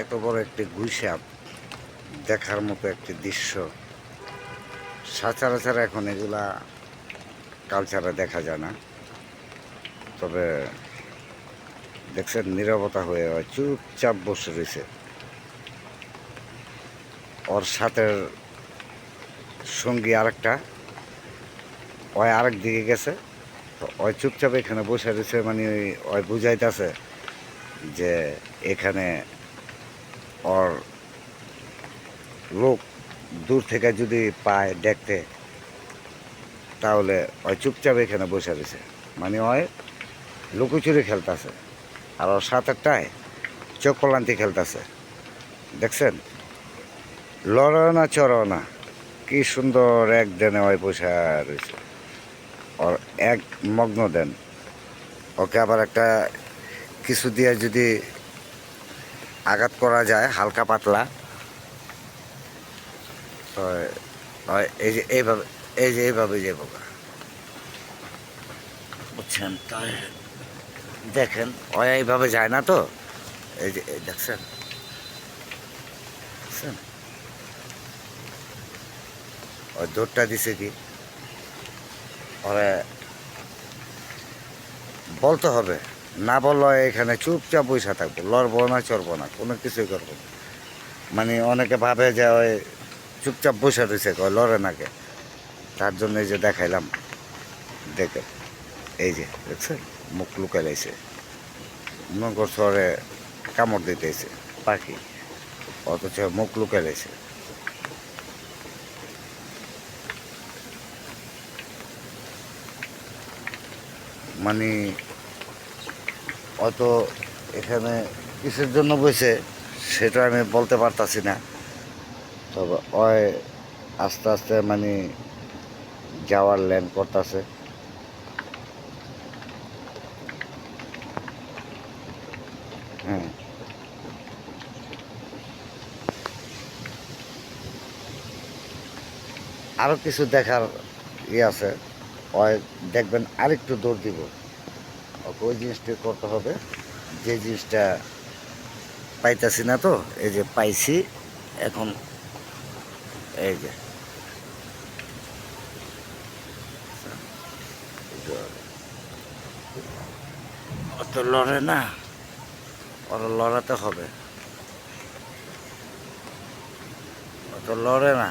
এত বড় একটি গুইসাপ দেখার মতো একটি দৃশ্য সচরাচর এখন এগুলা কালচারে দেখা যায় না। তবে দেখছেন নীরবতা হয়ে চুপচাপ বসে রয়েছে। ওর সাথে সঙ্গী আরেকটা, ওই আরেক দিকে গেছে, তো ওই চুপচাপ এখানে বসে রয়েছে, মানে ওই বুঝাইতেছে যে এখানে ওর লোক দূর থেকে যদি পায় দেখতে, তাহলে ওই চুপচাপ এখানে বসে রয়েছে, মানে ওই লুকোচুরি খেলতেছে। আর ওর সাথেরটায় চক্কলান্তি খেলতেছে। দেখছেন, লড়ো না চড়ো না, কি সুন্দর এক দেনে ওই বসে রয়েছে। ওর এক মগ্ন দেন। ওকে আবার একটা কিছু দিয়ে যদি আঘাত করা যায় হালকা পাতলা, তো এই যে এইভাবে, এইভাবে যাবো, বুঝছেন? তাই দেখেন ও এইভাবে যায় না তো, এই যে দেখছেন, দেখছেন ওই দৌড়টা দিছে কি, ওরে বলতে হবে, না বললে এখানে চুপচাপ বসে থাকবো, লড়বো না চড়বো না, কোনো কিছুই করবো না। মানে অনেকে ভাবে যে ওই চুপচাপ বসে রয়েছে, কয় লড়ে নাকে, তার জন্য এই যে দেখাইলাম। দেখে এই যে দেখছেন মুখ লুকাই লাইছে, মনে করছে ওরে কামড় দিতেছে পাখি, অথচ মুখ লুকাই লাইছে। মানে অত এখানে কিসের জন্য বসে সেটা আমি বলতে পারতাছি না। তবে ওই আস্তে আস্তে মানে যাওয়ার ল্যান্ড করতেছে। হ্যাঁ, আরও কিছু দেখার আছে। ওই দেখবেন আরেকটু দৌড় দিব, ওকে ওই জিনিসটা করতে হবে যে জিনিসটা পাইতাছি না। তো এই যে পাইছি এখন, এই যে অত লড়ে না, ওরা লড়াতে হবে, অত লড়ে না।